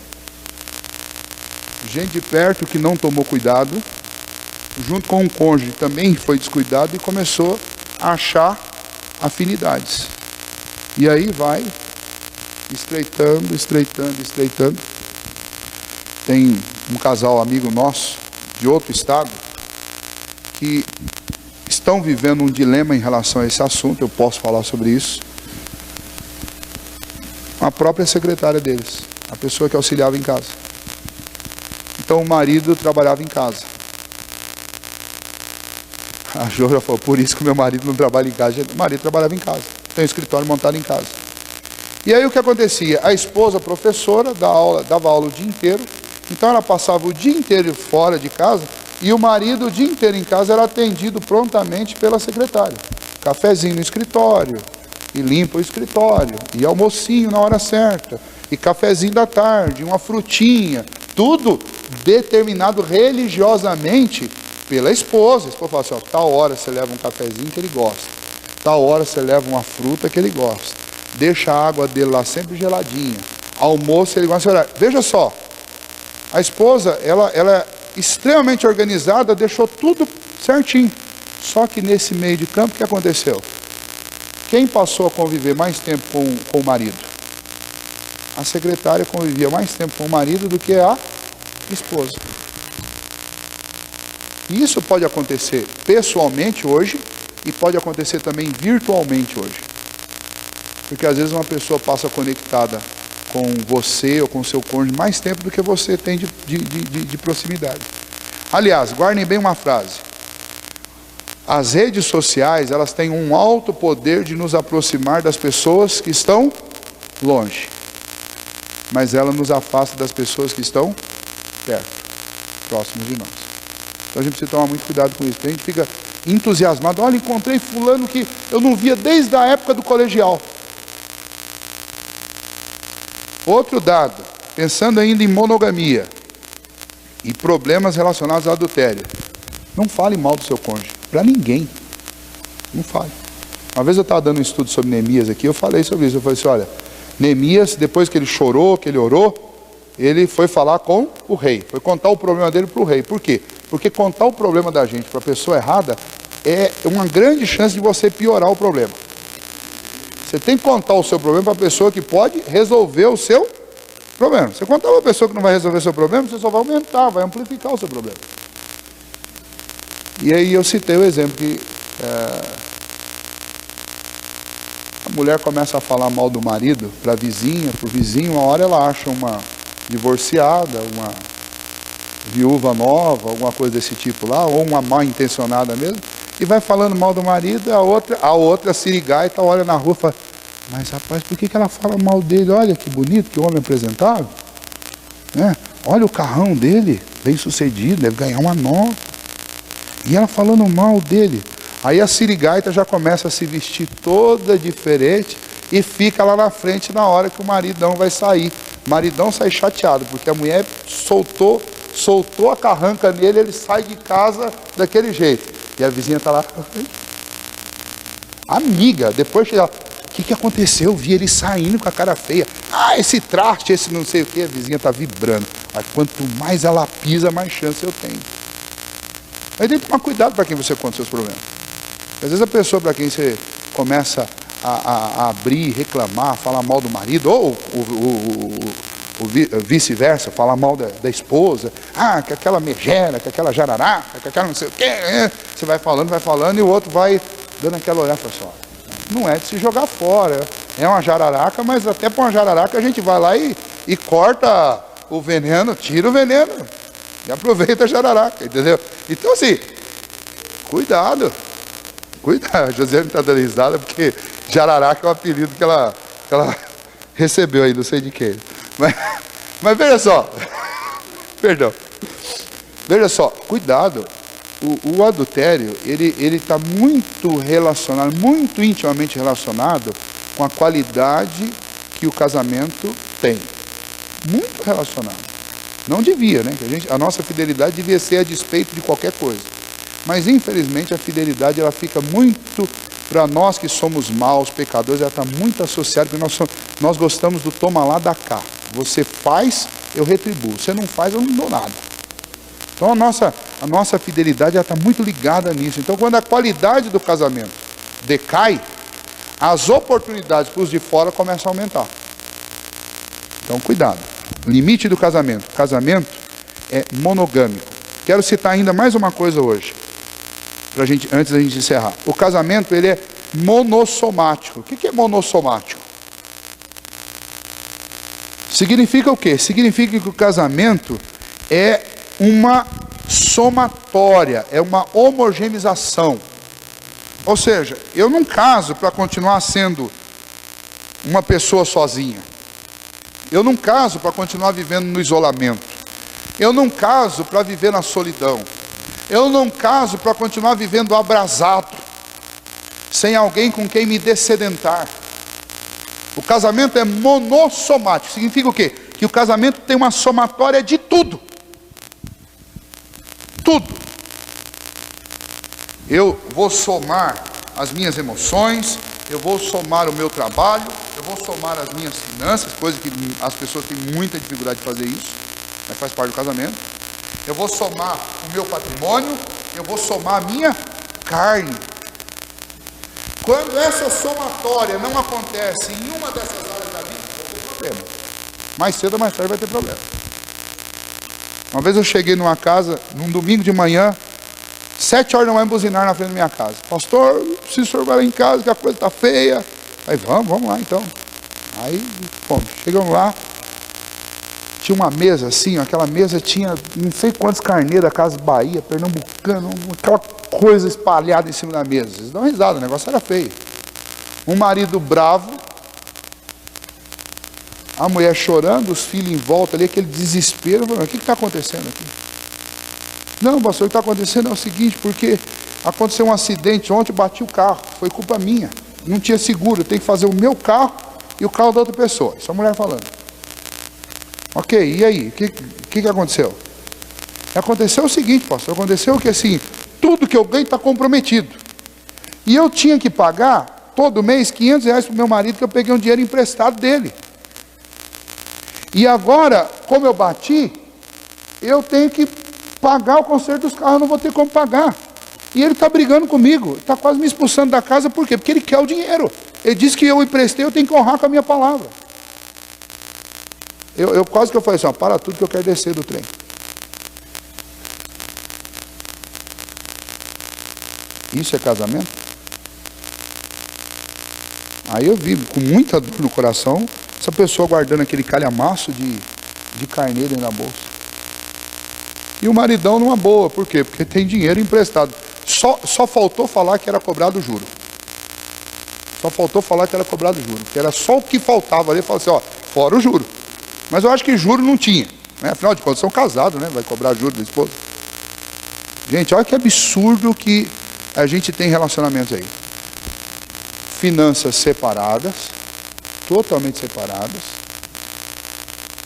Speaker 1: Gente de perto que não tomou cuidado, junto com um cônjuge também foi descuidado e começou a achar afinidades. E aí vai estreitando, estreitando, estreitando. Tem um casal amigo nosso, de outro estado, que estão vivendo um dilema em relação a esse assunto, eu posso falar sobre isso. A própria secretária deles, a pessoa que auxiliava em casa. Então o marido trabalhava em casa. A Jo já falou, por isso que o meu marido não trabalha em casa. O marido trabalhava em casa, tem um escritório montado em casa. E aí o que acontecia? A esposa, professora, dava aula o dia inteiro. Então ela passava o dia inteiro fora de casa e o marido o dia inteiro em casa era atendido prontamente pela secretária. Cafezinho no escritório, e limpa o escritório, e almocinho na hora certa, e cafezinho da tarde, uma frutinha, tudo determinado religiosamente pela esposa. A esposa fala assim, ó, tal hora você leva um cafezinho que ele gosta, tal hora você leva uma fruta que ele gosta, deixa a água dele lá sempre geladinha, almoço ele gosta de orar. Veja só, a esposa, ela é extremamente organizada, deixou tudo certinho. Só que nesse meio de campo, o que aconteceu? Quem passou a conviver mais tempo com o marido? A secretária convivia mais tempo com o marido do que a esposa. E isso pode acontecer pessoalmente hoje e pode acontecer também virtualmente hoje. Porque às vezes uma pessoa passa conectada com você ou com seu cônjuge mais tempo do que você tem de proximidade. Aliás, guardem bem uma frase. As redes sociais, elas têm um alto poder de nos aproximar das pessoas que estão longe. Mas ela nos afasta das pessoas que estão perto, próximos de nós. Então a gente precisa tomar muito cuidado com isso. Porque a gente fica entusiasmado. Olha, encontrei fulano que eu não via desde a época do colegial. Outro dado, pensando ainda em monogamia e problemas relacionados ao adultério. Não fale mal do seu cônjuge, para ninguém. Não fale. Uma vez eu estava dando um estudo sobre Neemias aqui, eu falei sobre isso. Eu falei assim, olha, Neemias, depois que ele chorou, que ele orou, ele foi falar com o rei. Foi contar o problema dele para o rei. Por quê? Porque contar o problema da gente para a pessoa errada é uma grande chance de você piorar o problema. Você tem que contar o seu problema para a pessoa que pode resolver o seu problema. Você contar para uma pessoa que não vai resolver o seu problema, você só vai aumentar, vai amplificar o seu problema. E aí eu citei o exemplo que a mulher começa a falar mal do marido para a vizinha, para o vizinho, uma hora ela acha uma divorciada, uma viúva nova, alguma coisa desse tipo lá, ou uma mal intencionada mesmo, e vai falando mal do marido, a outra sirigaita olha na rua e fala, mas rapaz, por que ela fala mal dele? Olha que bonito, que homem apresentável, né? Olha o carrão dele, bem sucedido, deve ganhar uma nova, e ela falando mal dele. Aí a sirigaita já começa a se vestir toda diferente e fica lá na frente na hora que o maridão vai sair. O maridão sai chateado, porque a mulher soltou a carranca nele, ele sai de casa daquele jeito. E a vizinha está lá. Amiga, depois chega, o que aconteceu? Eu vi ele saindo com a cara feia. Ah, esse traste, esse não sei o que, a vizinha está vibrando. Mas quanto mais ela pisa, mais chance eu tenho. Aí tem que tomar cuidado para quem você conta seus problemas. Às vezes a pessoa para quem você começa a abrir, reclamar, falar mal do marido, ou vice-versa, falar mal da esposa, que aquela megera, que aquela jararaca, que aquela não sei o quê, você vai falando e o outro vai dando aquela olhada para só. Não é de se jogar fora, é uma jararaca, mas até para uma jararaca a gente vai lá e corta o veneno, tira o veneno e aproveita a jararaca, entendeu? Então assim, cuidado. A Josiane está dando risada porque jararaca é o apelido que ela recebeu aí, não sei de quem. Mas veja só, perdão, veja só, cuidado, o adultério, ele está muito relacionado, muito intimamente relacionado com a qualidade que o casamento tem. Muito relacionado. Não devia, né? A nossa fidelidade devia ser a despeito de qualquer coisa. Mas infelizmente a fidelidade ela fica muito, para nós que somos maus, pecadores, ela está muito associada, porque nós gostamos do toma lá, dá cá. Você faz, eu retribuo. Você não faz, eu não dou nada. Então a nossa fidelidade está muito ligada nisso. Então quando a qualidade do casamento decai, as oportunidades para os de fora começam a aumentar. Então cuidado. Limite do casamento. Casamento é monogâmico. Quero citar ainda mais uma coisa hoje, antes da gente encerrar. O casamento ele é monossomático. O que é monossomático? Significa o quê? Significa que o casamento é uma somatória, é uma homogeneização. Ou seja, eu não caso para continuar sendo uma pessoa sozinha. Eu não caso para continuar vivendo no isolamento. Eu não caso para viver na solidão. Eu não caso para continuar vivendo abrasado, sem alguém com quem me dessedentar. O casamento é monossomático. Significa o quê? Que o casamento tem uma somatória de tudo. Tudo. Eu vou somar as minhas emoções, eu vou somar o meu trabalho, eu vou somar as minhas finanças, coisa que as pessoas têm muita dificuldade de fazer isso, mas faz parte do casamento. Eu vou somar o meu patrimônio, eu vou somar a minha carne. Quando essa somatória não acontece em uma dessas áreas da vida, vai ter problema. Mais cedo ou mais tarde vai ter problema. Uma vez eu cheguei numa casa, num domingo de manhã, 7 horas da manhã, buzinar na frente da minha casa. Pastor, se o senhor vai lá em casa, que a coisa está feia. Aí vamos lá então. Aí, bom, chegamos lá. Tinha uma mesa assim, aquela mesa tinha não sei quantos carneiros da Casa Bahia, pernambucano, aquela coisa espalhada em cima da mesa. Vocês dão risada, o negócio era feio. Um marido bravo, a mulher chorando, os filhos em volta ali, aquele desespero. O que está acontecendo aqui? Não, pastor, o que está acontecendo é o seguinte, porque aconteceu um acidente ontem, bati o carro, foi culpa minha. Não tinha seguro, eu tenho que fazer o meu carro e o carro da outra pessoa. Isso é a mulher falando. Ok, e aí? O que aconteceu? Aconteceu o seguinte, pastor, aconteceu que assim, tudo que eu ganho está comprometido. E eu tinha que pagar todo mês R$500 para o meu marido, que eu peguei um dinheiro emprestado dele. E agora, como eu bati, eu tenho que pagar o conserto dos carros, eu não vou ter como pagar. E ele está brigando comigo, está quase me expulsando da casa, por quê? Porque ele quer o dinheiro. Ele disse que eu emprestei, eu tenho que honrar com a minha palavra. Eu quase que eu falei assim, ó, para tudo que eu quero descer do trem. Isso é casamento? Aí eu vi com muita dor no coração, essa pessoa guardando aquele calhamaço de carneiro dentro da bolsa. E o maridão numa boa, por quê? Porque tem dinheiro emprestado. Só faltou falar que era cobrado juro. Só faltou falar que era cobrado juro. Que era só o que faltava ali. Falou assim, ó, fora o juro. Mas eu acho que juro não tinha. Né? Afinal de contas, são casados, né? Vai cobrar juro da esposa. Gente, olha que absurdo que a gente tem relacionamentos aí. Finanças separadas. Totalmente separadas.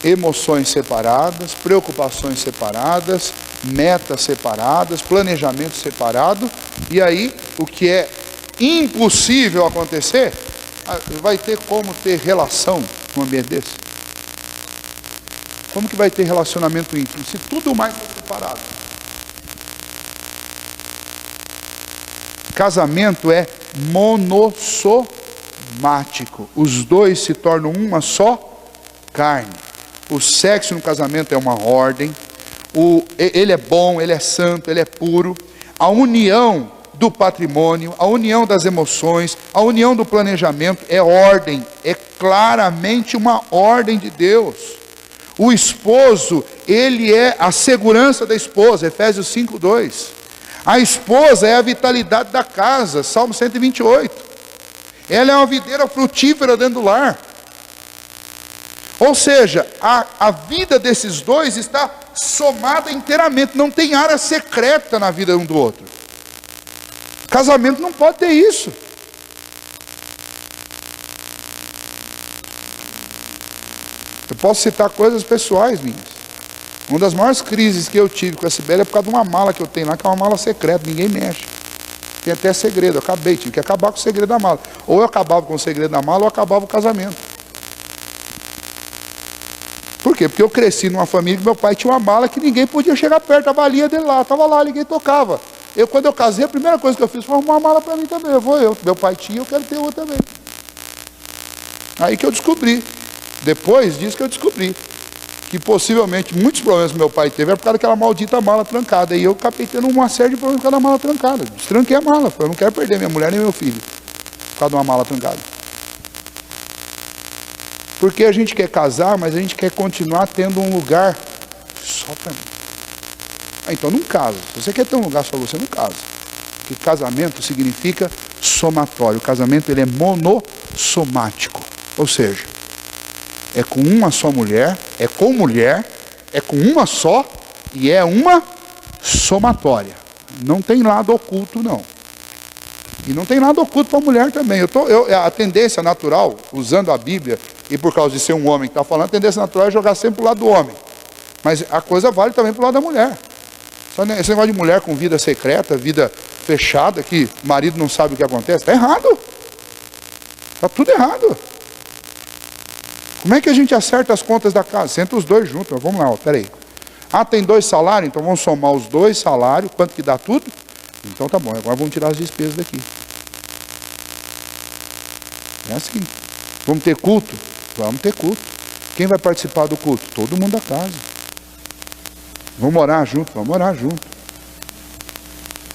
Speaker 1: Emoções separadas. Preocupações separadas. Metas separadas, planejamento separado, e aí o que é impossível acontecer, vai ter como ter relação num ambiente desse? Como que vai ter relacionamento íntimo, se tudo mais for separado? Casamento é monossomático, os dois se tornam uma só carne. O sexo no casamento é uma ordem. Ele é bom, ele é santo, ele é puro. A união do patrimônio, a união das emoções, a união do planejamento é ordem, é claramente uma ordem de Deus. O esposo, ele é a segurança da esposa, Efésios 5:2. A esposa é a vitalidade da casa, Salmo 128. Ela é uma videira frutífera dentro do lar. Ou seja, a vida desses dois está somada inteiramente, não tem área secreta na vida um do outro. Casamento não pode ter isso. Eu posso citar coisas pessoais minhas. Uma das maiores crises que eu tive com a Sibeli é por causa de uma mala que eu tenho lá, que é uma mala secreta, ninguém mexe. Tem até segredo, eu tive que acabar com o segredo da mala. Ou eu acabava com o segredo da mala, ou acabava o casamento. Por quê? Porque eu cresci numa família que meu pai tinha uma mala que ninguém podia chegar perto, a balinha dele lá, estava lá, ninguém tocava. Quando eu casei, a primeira coisa que eu fiz foi arrumar uma mala para mim também. Meu pai tinha, eu quero ter uma também. Aí que eu descobri, depois disso que eu descobri, que possivelmente muitos problemas que meu pai teve era por causa daquela maldita mala trancada. E eu acabei tendo uma série de problemas por causa da mala trancada. Destranquei a mala, eu não quero perder minha mulher nem meu filho, por causa de uma mala trancada. Porque a gente quer casar, mas a gente quer continuar tendo um lugar só para mim. Então não casa. Se você quer ter um lugar só você, não casa. Porque casamento significa somatório. O casamento ele é monossomático. Ou seja, é com uma só mulher, é com uma só e é uma somatória. Não tem lado oculto não. E não tem nada oculto para a mulher também. A tendência natural, usando a Bíblia, e por causa de ser um homem que está falando, a tendência natural é jogar sempre para o lado do homem. Mas a coisa vale também para o lado da mulher. Esse negócio de mulher com vida secreta, vida fechada, que o marido não sabe o que acontece, está errado. Está tudo errado. Como é que a gente acerta as contas da casa? Senta os dois juntos, vamos lá, peraí. Tem 2 salários, então vamos somar os 2 salários, quanto que dá tudo? Então tá bom, agora vamos tirar as despesas daqui. É assim. Vamos ter culto? Vamos ter culto. Quem vai participar do culto? Todo mundo da casa. Vamos orar junto? Vamos orar junto.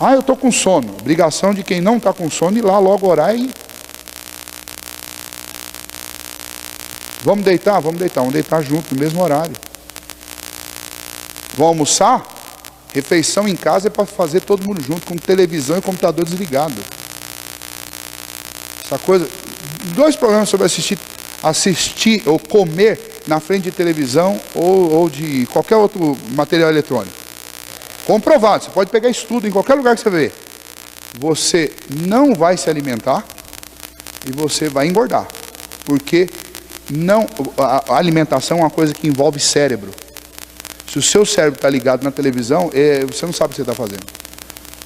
Speaker 1: Eu estou com sono. Obrigação de quem não está com sono ir lá logo orar e... Vamos deitar? Vamos deitar junto no mesmo horário. Vamos almoçar? Refeição em casa é para fazer todo mundo junto, com televisão e computador desligado. Essa coisa... 2 problemas sobre assistir ou comer na frente de televisão ou de qualquer outro material eletrônico. Comprovado, você pode pegar estudo em qualquer lugar que você vê. Você não vai se alimentar e você vai engordar. Porque a alimentação é uma coisa que envolve cérebro. Se o seu cérebro está ligado na televisão, você não sabe o que você está fazendo.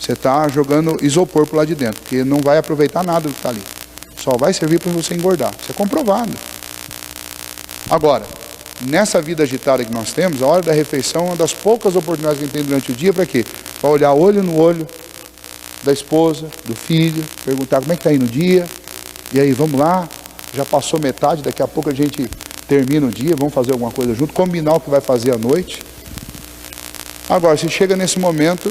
Speaker 1: Você está jogando isopor para lá de dentro, porque não vai aproveitar nada do que está ali. Só vai servir para você engordar. Isso é comprovado. Agora, nessa vida agitada que nós temos, a hora da refeição é uma das poucas oportunidades que a gente tem durante o dia para quê? Para olhar olho no olho da esposa, do filho, perguntar como é que está indo o dia, e aí vamos lá, já passou metade, daqui a pouco a gente termina o dia, vamos fazer alguma coisa junto, combinar o que vai fazer à noite. Agora, se chega nesse momento,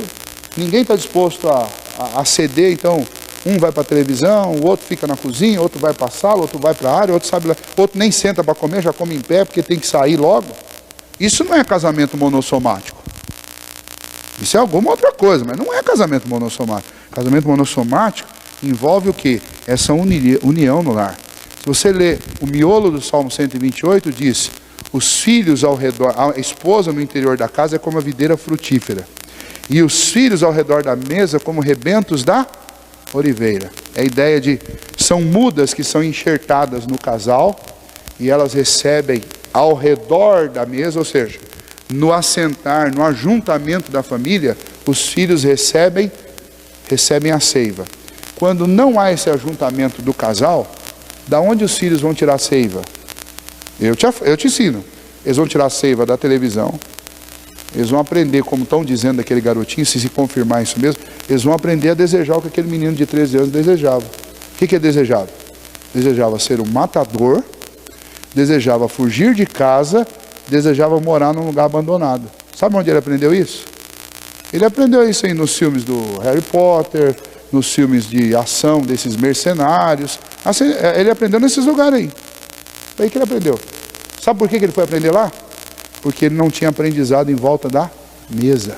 Speaker 1: ninguém está disposto a ceder, então um vai para a televisão, o outro fica na cozinha, outro vai para a sala, outro vai para a área, outro nem senta para comer, já come em pé porque tem que sair logo. Isso não é casamento monossomático. Isso é alguma outra coisa, mas não é casamento monossomático. Casamento monossomático envolve o quê? Essa união no lar. Se você ler o miolo do Salmo 128, diz: os filhos ao redor, a esposa no interior da casa é como a videira frutífera, e os filhos ao redor da mesa como rebentos da oliveira. É a ideia de, são mudas que são enxertadas no casal, e elas recebem ao redor da mesa, ou seja, no assentar, no ajuntamento da família, os filhos recebem a seiva. Quando não há esse ajuntamento do casal, da onde os filhos vão tirar a seiva? Eu te ensino. Eles vão tirar a seiva da televisão. Eles vão aprender, como estão dizendo aquele garotinho, se confirmar isso mesmo, eles vão aprender a desejar o que aquele menino de 13 anos desejava. O que ele desejava? Desejava ser um matador, desejava fugir de casa, desejava morar num lugar abandonado. Sabe onde ele aprendeu isso? Ele aprendeu isso aí nos filmes do Harry Potter, nos filmes de ação desses mercenários. Assim, ele aprendeu nesses lugares aí. Foi aí que ele aprendeu. Sabe por que ele foi aprender lá? Porque ele não tinha aprendizado em volta da mesa.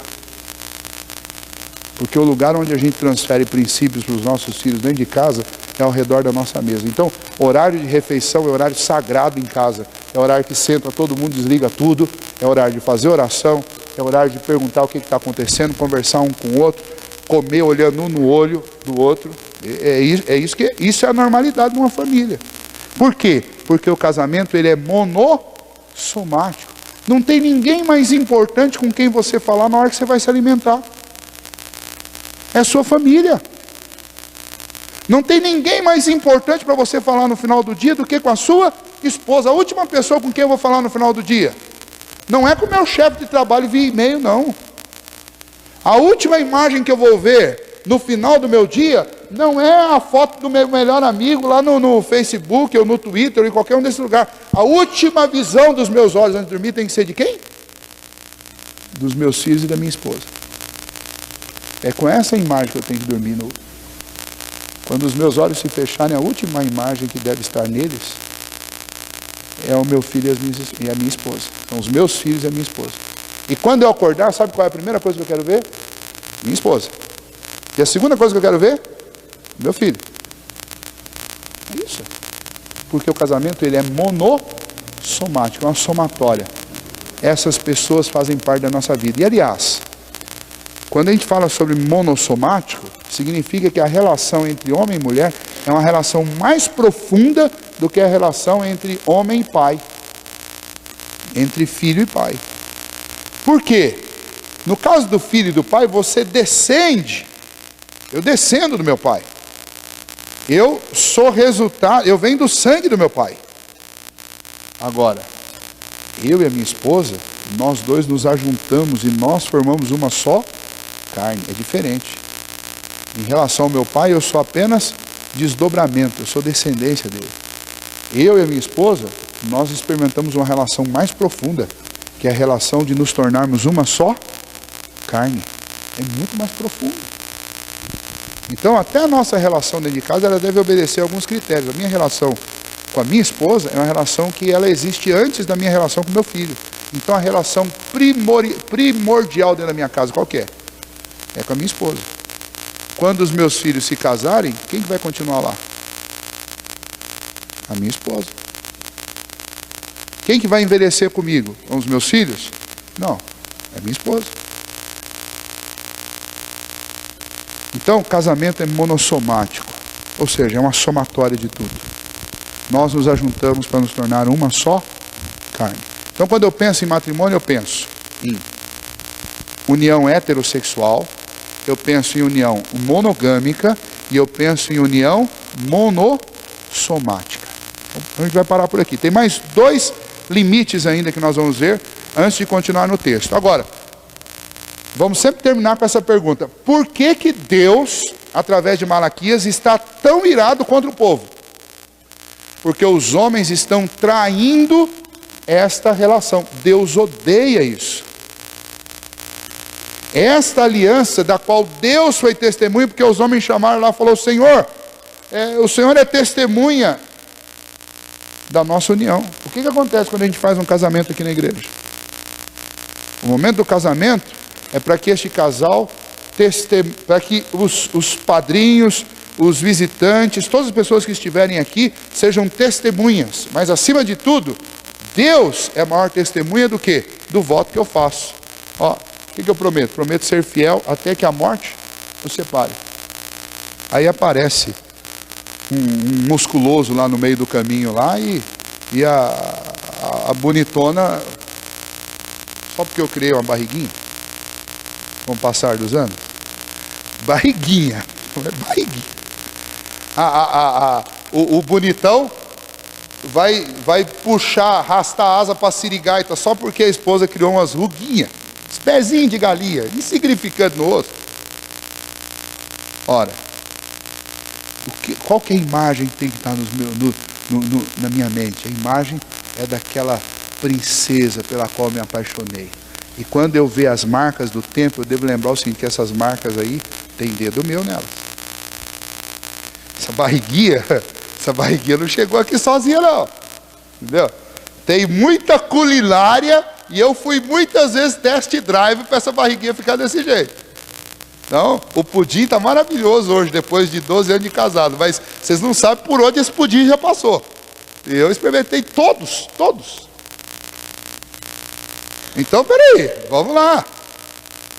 Speaker 1: Porque o lugar onde a gente transfere princípios para os nossos filhos dentro de casa é ao redor da nossa mesa. Então, horário de refeição é horário sagrado em casa. É horário que senta todo mundo, desliga tudo. É horário de fazer oração. É horário de perguntar o que está acontecendo, conversar um com o outro, comer olhando um no olho do outro. Isso é a normalidade de uma família. Por quê? Porque o casamento ele é monossomático. Não tem ninguém mais importante com quem você falar na hora que você vai se alimentar. É a sua família. Não tem ninguém mais importante para você falar no final do dia do que com a sua esposa. A última pessoa com quem eu vou falar no final do dia não é com o meu chefe de trabalho via e-mail, não. A última imagem que eu vou ver no final do meu dia não é a foto do meu melhor amigo lá no Facebook ou no Twitter ou em qualquer um desses lugares. A última visão dos meus olhos antes de dormir tem que ser de quem? Dos meus filhos e da minha esposa. É com essa imagem que eu tenho que dormir. Quando os meus olhos se fecharem, a última imagem que deve estar neles é o meu filho e a minha esposa. São os meus filhos e a minha esposa. E quando eu acordar, sabe qual é a primeira coisa que eu quero ver? Minha esposa. E a segunda coisa que eu quero ver? Meu filho. É isso. Porque o casamento ele é monossomático, é uma somatória. Essas pessoas fazem parte da nossa vida. E aliás, quando a gente fala sobre monossomático, significa que a relação entre homem e mulher é uma relação mais profunda do que a relação entre homem e pai. Entre filho e pai. Por quê? No caso do filho e do pai, você descende. Eu descendo do meu pai. Eu sou resultado, eu venho do sangue do meu pai. Agora, eu e a minha esposa, nós dois nos ajuntamos e nós formamos uma só carne. É diferente. Em relação ao meu pai, eu sou apenas desdobramento, eu sou descendência dele. Eu e a minha esposa, nós experimentamos uma relação mais profunda, que é a relação de nos tornarmos uma só carne. É muito mais profunda. Então, até a nossa relação dentro de casa, ela deve obedecer a alguns critérios. A minha relação com a minha esposa é uma relação que ela existe antes da minha relação com meu filho. Então, a relação primordial dentro da minha casa, qual que é? É com a minha esposa. Quando os meus filhos se casarem, quem que vai continuar lá? A minha esposa. Quem que vai envelhecer comigo? Com os meus filhos? Não, é minha esposa. Então, casamento é monossomático, ou seja, é uma somatória de tudo. Nós nos ajuntamos para nos tornar uma só carne. Então, quando eu penso em matrimônio, eu penso em união heterossexual, eu penso em união monogâmica e eu penso em união monossomática. Então, a gente vai parar por aqui. Tem mais 2 limites ainda que nós vamos ver antes de continuar no texto. Agora, vamos sempre terminar com essa pergunta: por que que Deus, através de Malaquias, está tão irado contra o povo? Porque os homens estão traindo esta relação. Deus odeia isso. Esta aliança da qual Deus foi testemunha, porque os homens chamaram lá e falaram: Senhor, o Senhor é testemunha da nossa união. O que acontece quando a gente faz um casamento aqui na igreja? O momento do casamento é para que este casal, para que os padrinhos, os visitantes, todas as pessoas que estiverem aqui, sejam testemunhas. Mas acima de tudo, Deus é maior testemunha do que? Do voto que eu faço. Ó, o que eu prometo? Prometo ser fiel até que a morte nos separe. Aí aparece um musculoso lá no meio do caminho lá, e a bonitona, só porque eu criei uma barriguinha, com o passar dos anos, barriguinha, não é barriguinha. O bonitão vai puxar, arrastar a asa para a sirigaita só porque a esposa criou umas ruguinhas, uns pezinhos de galinha, insignificante no osso. Ora, qual que é a imagem que tem que estar na minha mente? A imagem é daquela princesa pela qual eu me apaixonei. E quando eu ver as marcas do tempo, eu devo lembrar o seguinte, que essas marcas aí, tem dedo meu nelas. Essa barriguinha não chegou aqui sozinha não. Entendeu? Tem muita culinária, e eu fui muitas vezes test drive para essa barriguinha ficar desse jeito. Então, o pudim está maravilhoso hoje, depois de 12 anos de casado. Mas vocês não sabem por onde esse pudim já passou. Eu experimentei todos. Então, peraí, vamos lá.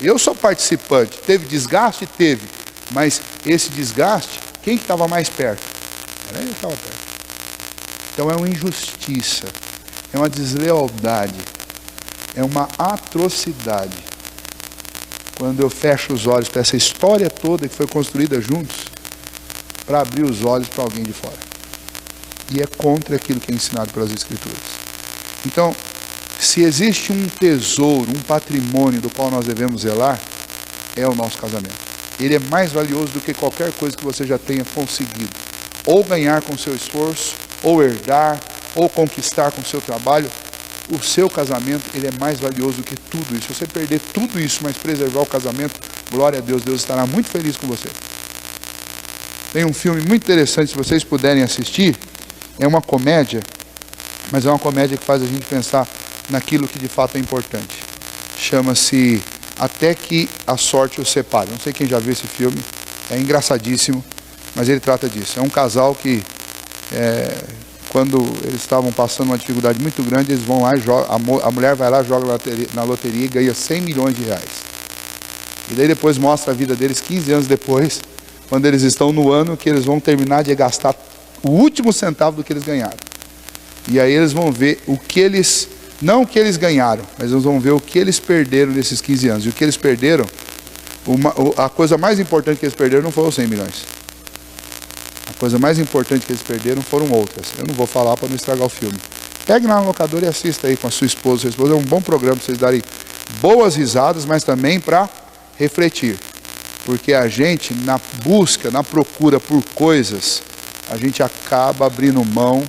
Speaker 1: Eu sou participante. Teve desgaste? Teve. Mas esse desgaste, quem que estava mais perto? Era ele que estava perto. Então é uma injustiça, é uma deslealdade, é uma atrocidade. Quando eu fecho os olhos para essa história toda que foi construída juntos, para abrir os olhos para alguém de fora. E é contra aquilo que é ensinado pelas Escrituras. Então, se existe um tesouro, um patrimônio do qual nós devemos zelar, é o nosso casamento. Ele é mais valioso do que qualquer coisa que você já tenha conseguido. Ou ganhar com seu esforço, ou herdar, ou conquistar com seu trabalho. O seu casamento, ele é mais valioso do que tudo isso. Se você perder tudo isso, mas preservar o casamento, glória a Deus, Deus estará muito feliz com você. Tem um filme muito interessante, se vocês puderem assistir. É uma comédia, mas é uma comédia que faz a gente pensar naquilo que de fato é importante. Chama-se Até que a Sorte os Separe. Não sei quem já viu esse filme, é engraçadíssimo, mas ele trata disso. É um casal que, quando eles estavam passando uma dificuldade muito grande, eles vão lá e jogam, a mulher vai lá, joga na loteria e ganha 100 milhões de reais. E daí depois mostra a vida deles 15 anos depois, quando eles estão no ano que eles vão terminar de gastar o último centavo do que eles ganharam. E aí eles vão ver o que eles, não o que eles ganharam, mas eles vão ver o que eles perderam nesses 15 anos. E o que eles perderam, a coisa mais importante que eles perderam não foram os 100 milhões. A coisa mais importante que eles perderam foram outras. Eu não vou falar para não estragar o filme. Pegue na locadora e assista aí com a sua esposa. Sua esposa é um bom programa para vocês darem boas risadas, mas também para refletir. Porque a gente, na busca, na procura por coisas, a gente acaba abrindo mão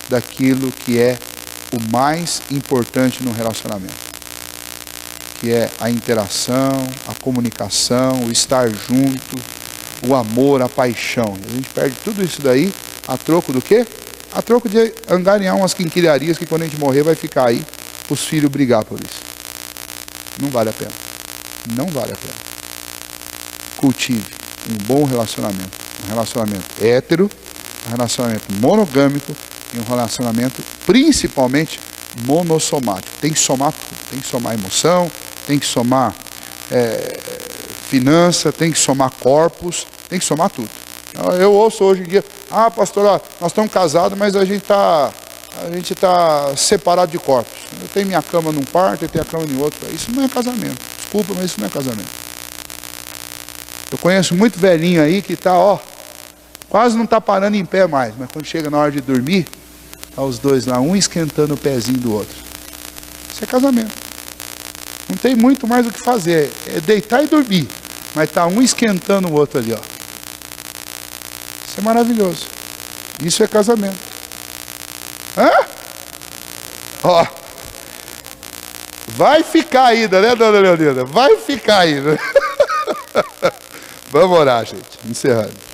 Speaker 1: daquilo que é o mais importante no relacionamento, que é a interação, a comunicação, o estar junto, o amor, a paixão. A gente perde tudo isso daí a troco do quê? A troco de angariar umas quinquilharias que quando a gente morrer vai ficar aí os filhos brigar por isso. Não vale a pena. Não vale a pena. Cultive um bom relacionamento. Um relacionamento hétero, um relacionamento monogâmico e um relacionamento principalmente monossomático. Tem que somar tudo. Tem que somar emoção, tem que somar finança, tem que somar corpos, tem que somar tudo. Eu ouço hoje em dia, pastor, nós estamos casados, mas a gente tá separado de corpos. Eu tenho minha cama num quarto, eu tenho a cama em outro. Isso não é casamento. Desculpa, mas isso não é casamento. Eu conheço muito velhinho aí que está, Quase não está parando em pé mais, mas quando chega na hora de dormir, tá os dois lá, um esquentando o pezinho do outro. Isso é casamento. Não tem muito mais o que fazer, é deitar e dormir, mas tá um esquentando o outro ali, ó. Isso é maravilhoso. Isso é casamento. Hã? Ó. Vai ficar ainda, né, dona Leonina? Vai ficar ainda. Vamos orar, gente. Encerrando.